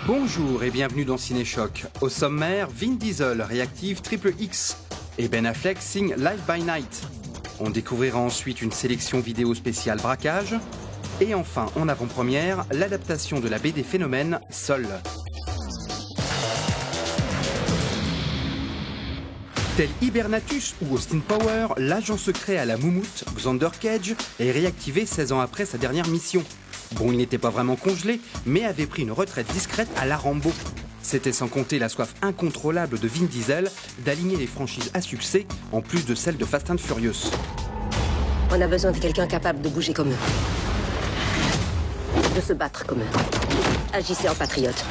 Bonjour et bienvenue dans Cinéchoc. Au sommaire, Vin Diesel réactive Triple X et Ben Affleck signe Live by Night. On découvrira ensuite une sélection vidéo spéciale braquage. Et enfin, en avant-première, l'adaptation de la BD Phénomène, Sol. Tel Hibernatus ou Austin Power, l'agent secret à la moumoute, Xander Cage, est réactivé 16 ans après sa dernière mission. Bon, il n'était pas vraiment congelé, mais avait pris une retraite discrète à la Rambo. C'était sans compter la soif incontrôlable de Vin Diesel d'aligner les franchises à succès, en plus de celles de Fast and Furious. On a besoin de quelqu'un capable de bouger comme eux. De se battre comme eux. Agissez en patriote.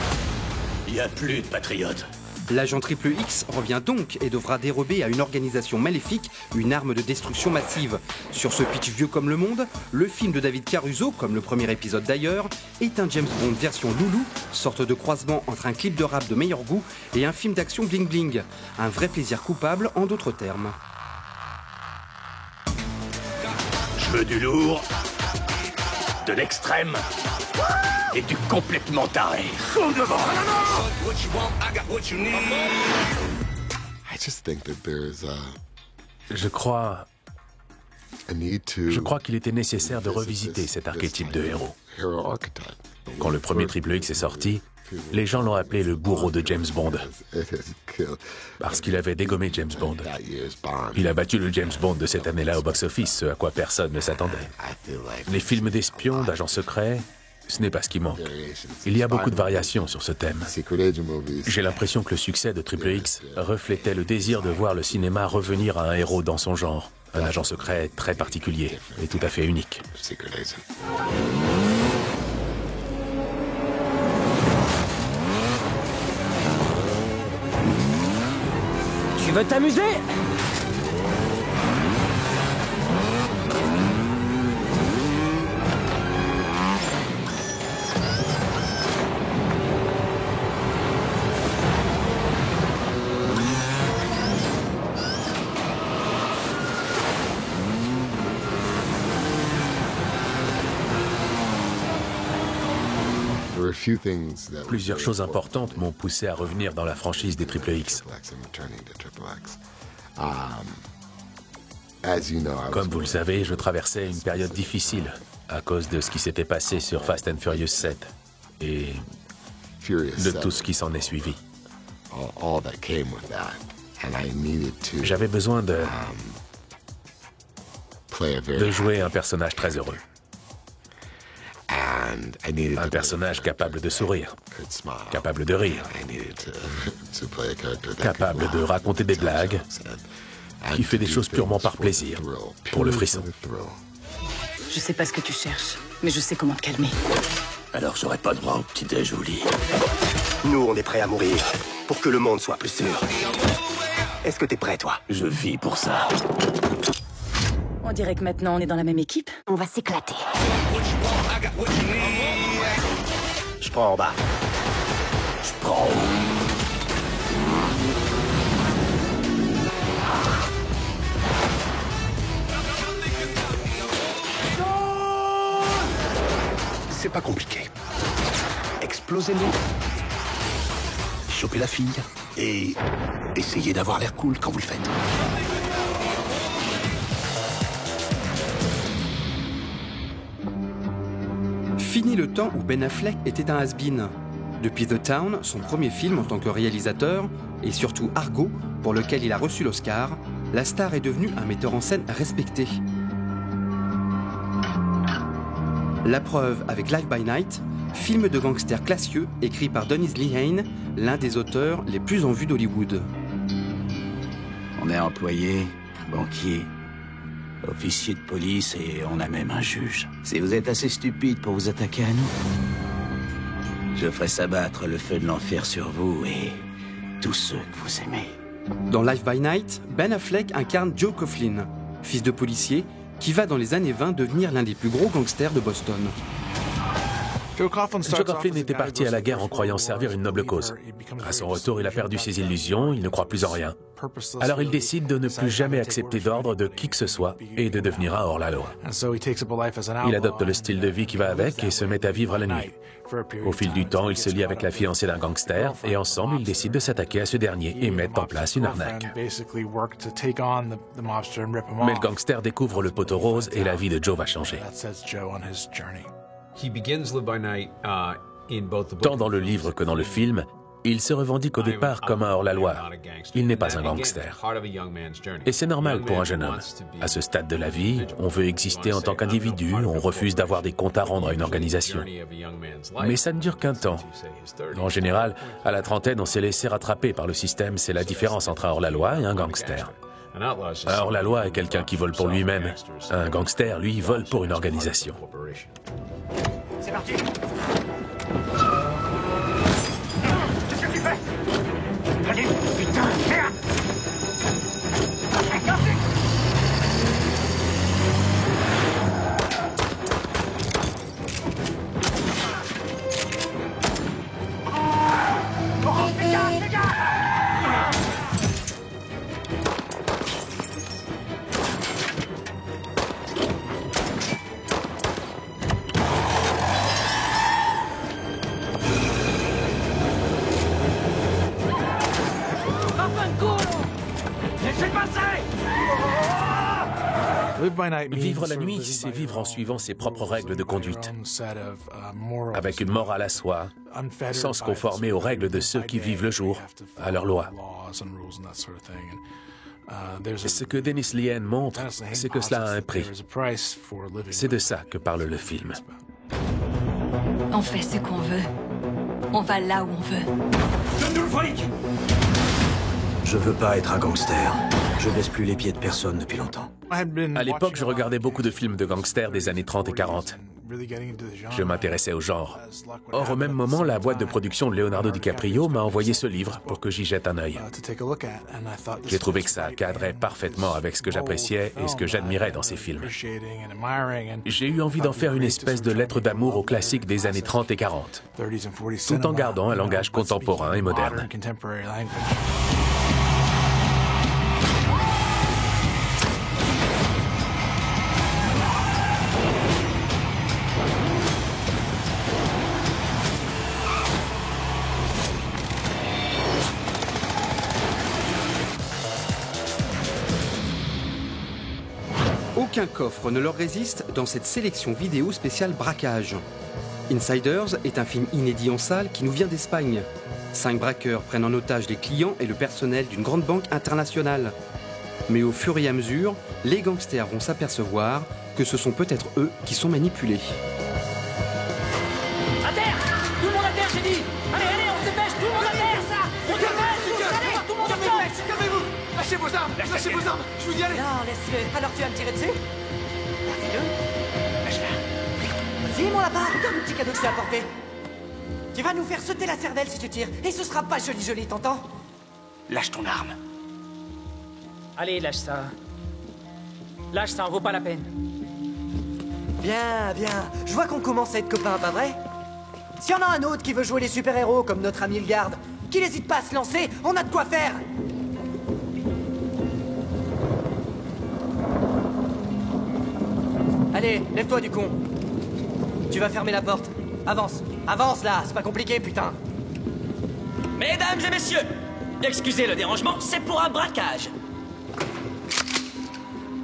Il n'y a plus de patriotes. L'agent Triple X revient donc et devra dérober à une organisation maléfique une arme de destruction massive. Sur ce pitch vieux comme le monde, le film de David Caruso, comme le premier épisode d'ailleurs, est un James Bond version loulou, sorte de croisement entre un clip de rap de meilleur goût et un film d'action bling bling. Un vrai plaisir coupable en d'autres termes. Je veux du lourd, de l'extrême et du complètement taré. Fonds devant. Je crois qu'il était nécessaire de revisiter cet archétype de héros. Quand le premier Triple X est sorti, les gens l'ont appelé le bourreau de James Bond. Parce qu'il avait dégommé James Bond. Il a battu le James Bond de cette année-là au box-office, ce à quoi personne ne s'attendait. Les films d'espions, d'agents secrets, ce n'est pas ce qui manque. Il y a beaucoup de variations sur ce thème. J'ai l'impression que le succès de Triple X reflétait le désir de voir le cinéma revenir à un héros dans son genre. Un agent secret très particulier et tout à fait unique. Tu veux t'amuser ? Plusieurs choses importantes m'ont poussé à revenir dans la franchise des Triple X. Comme vous le savez, je traversais une période difficile à cause de ce qui s'était passé sur Fast and Furious 7 et de tout ce qui s'en est suivi. J'avais besoin de jouer un personnage très heureux. Un personnage capable de sourire, capable de rire, capable de raconter des blagues, qui fait des choses purement par plaisir, pour le frisson. Je sais pas ce que tu cherches, mais je sais comment te calmer. Alors j'aurai pas droit au petit-déj au lit. Nous, on est prêts à mourir pour que le monde soit plus sûr. Est-ce que t'es prêt, toi? Je vis pour ça. On dirait que maintenant on est dans la même équipe. On va s'éclater. Je prends en bas. Je prends. C'est pas compliqué. Explosez-le. Chopez la fille et essayez d'avoir l'air cool quand vous le faites. Fini le temps où Ben Affleck était un has-been. Depuis The Town, son premier film en tant que réalisateur, et surtout Argo, pour lequel il a reçu l'Oscar, la star est devenue un metteur en scène respecté. La preuve avec Live by Night, film de gangster classieux écrit par Dennis Lehane, l'un des auteurs les plus en vue d'Hollywood. On est employé, banquier, officier de police et on a même un juge. Si vous êtes assez stupide pour vous attaquer à nous, je ferai s'abattre le feu de l'enfer sur vous et tous ceux que vous aimez. Dans Live by Night, Ben Affleck incarne Joe Coughlin, fils de policier, qui va dans les années 20 devenir l'un des plus gros gangsters de Boston. Joe Coughlin était parti à la guerre en croyant servir une noble cause. À son retour, il a perdu ses illusions, il ne croit plus en rien. Alors il décide de ne plus jamais accepter d'ordre de qui que ce soit et de devenir un hors-la-loi. Il adopte le style de vie qui va avec et se met à vivre la nuit. Au fil du temps, il se lie avec la fiancée d'un gangster et ensemble, ils décident de s'attaquer à ce dernier et mettent en place une arnaque. Mais le gangster découvre le poteau rose et la vie de Joe va changer. Tant dans le livre que dans le film, il se revendique au départ comme un hors-la-loi. Il n'est pas un gangster. Et c'est normal pour un jeune homme. À ce stade de la vie, on veut exister en tant qu'individu, on refuse d'avoir des comptes à rendre à une organisation. Mais ça ne dure qu'un temps. En général, à la trentaine, on s'est laissé rattraper par le système. C'est la différence entre un hors-la-loi et un gangster. Un hors-la-loi est quelqu'un qui vole pour lui-même. Un gangster, lui, vole pour une organisation. C'est parti. Allez, putain, merde! Vivre la nuit, c'est vivre en suivant ses propres règles de conduite, avec une morale à soi, sans se conformer aux règles de ceux qui vivent le jour, à leurs lois. Ce que Dennis Lehane montre, c'est que cela a un prix. C'est de ça que parle le film. On fait ce qu'on veut. On va là où on veut. Donne-nous le fric! Je veux pas être un gangster. Je baisse plus les pieds de personne depuis longtemps. À l'époque, je regardais beaucoup de films de gangsters des années 30 et 40. Je m'intéressais au genre. Or, au même moment, la boîte de production de Leonardo DiCaprio m'a envoyé ce livre pour que j'y jette un œil. J'ai trouvé que ça cadrait parfaitement avec ce que j'appréciais et ce que j'admirais dans ces films. J'ai eu envie d'en faire une espèce de lettre d'amour aux classiques des années 30 et 40, tout en gardant un langage contemporain et moderne. Aucun coffre ne leur résiste dans cette sélection vidéo spéciale braquage. Insiders est un film inédit en salle qui nous vient d'Espagne. 5 braqueurs prennent en otage les clients et le personnel d'une grande banque internationale. Mais au fur et à mesure, les gangsters vont s'apercevoir que ce sont peut-être eux qui sont manipulés. À terre! Tout le monde à terre, j'ai dit! Allez, allez, on se dépêche! Tout le monde à terre! Ça! On se dépêche! Allez, tout le monde à terre! Calmez-vous! Lâchez vos armes! Lâchez vos armes! Je vous dis allez! Non, laisse-le. Alors tu vas me tirer dessus? Fais-le. Lâche-la. Vas-y, mon lapin, regarde le petit cadeau que je t'ai apporté. Tu vas nous faire sauter la cervelle si tu tires. Et ce sera pas joli, t'entends? Lâche ton arme. Allez, lâche ça. Lâche ça, en vaut pas la peine. Bien, bien. Je vois qu'on commence à être copains, pas vrai? S'il y en a un autre qui veut jouer les super-héros comme notre ami le garde, qu'il n'hésite pas à se lancer, on a de quoi faire. Allez, lève-toi du con. Tu vas fermer la porte. Avance. Avance là, c'est pas compliqué, putain. Mesdames et messieurs, excusez le dérangement, c'est pour un braquage.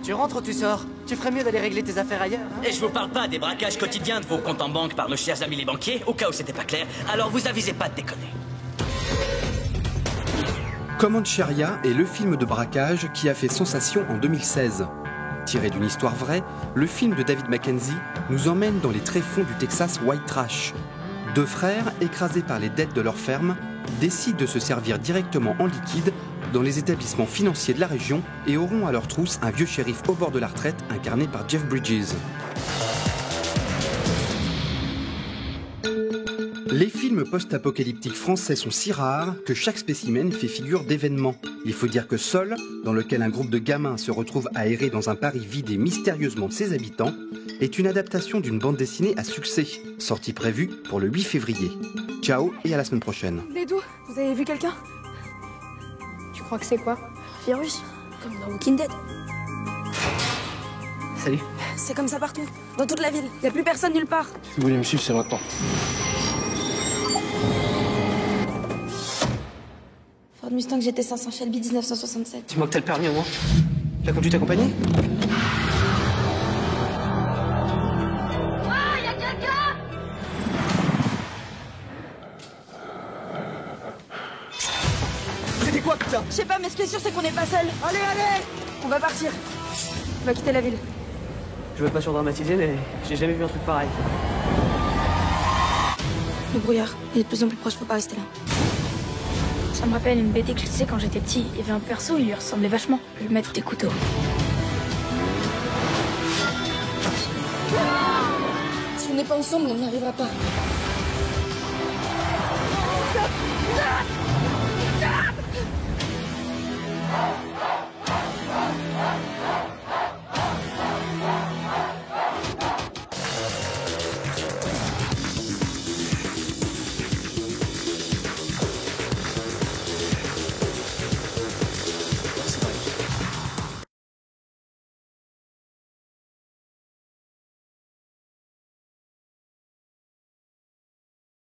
Tu rentres ou tu sors? Tu ferais mieux d'aller régler tes affaires ailleurs, hein? Et je vous parle pas des braquages quotidiens de vos comptes en banque par nos chers amis les banquiers, au cas où c'était pas clair, alors vous avisez pas de déconner. Commande Sharia est le film de braquage qui a fait sensation en 2016. Tiré d'une histoire vraie, le film de David Mackenzie nous emmène dans les tréfonds du Texas white trash. 2 frères, écrasés par les dettes de leur ferme, décident de se servir directement en liquide dans les établissements financiers de la région et auront à leur trousse un vieux shérif au bord de la retraite incarné par Jeff Bridges. Les films post-apocalyptiques français sont si rares que chaque spécimen fait figure d'événement. Il faut dire que Sol, dans lequel un groupe de gamins se retrouve à errer dans un Paris vidé mystérieusement de ses habitants, est une adaptation d'une bande dessinée à succès, sortie prévue pour le 8 février. Ciao et à la semaine prochaine. Bédou, vous avez vu quelqu'un? Tu crois que c'est quoi? Virus, comme dans Walking Dead. Salut. C'est comme ça partout, dans toute la ville. Y a plus personne nulle part. Si vous voulez me suivre, c'est maintenant. Ford Mustang GT 500 Shelby 1967. Dis-moi que t'as le permis au moins. La conduite accompagnée? C'était quoi, putain? Je sais pas, mais ce qui est sûr, c'est qu'on n'est pas seul. Allez, allez! On va partir. On va quitter la ville. Je veux pas surdramatiser, mais j'ai jamais vu un truc pareil. Le brouillard, il est de plus en plus proche, faut pas rester là. Ça me rappelle une BD que je lisais quand j'étais petit. Il y avait un perso, il lui ressemblait vachement. Le maître des couteaux. Si on n'est pas ensemble, on n'y arrivera pas.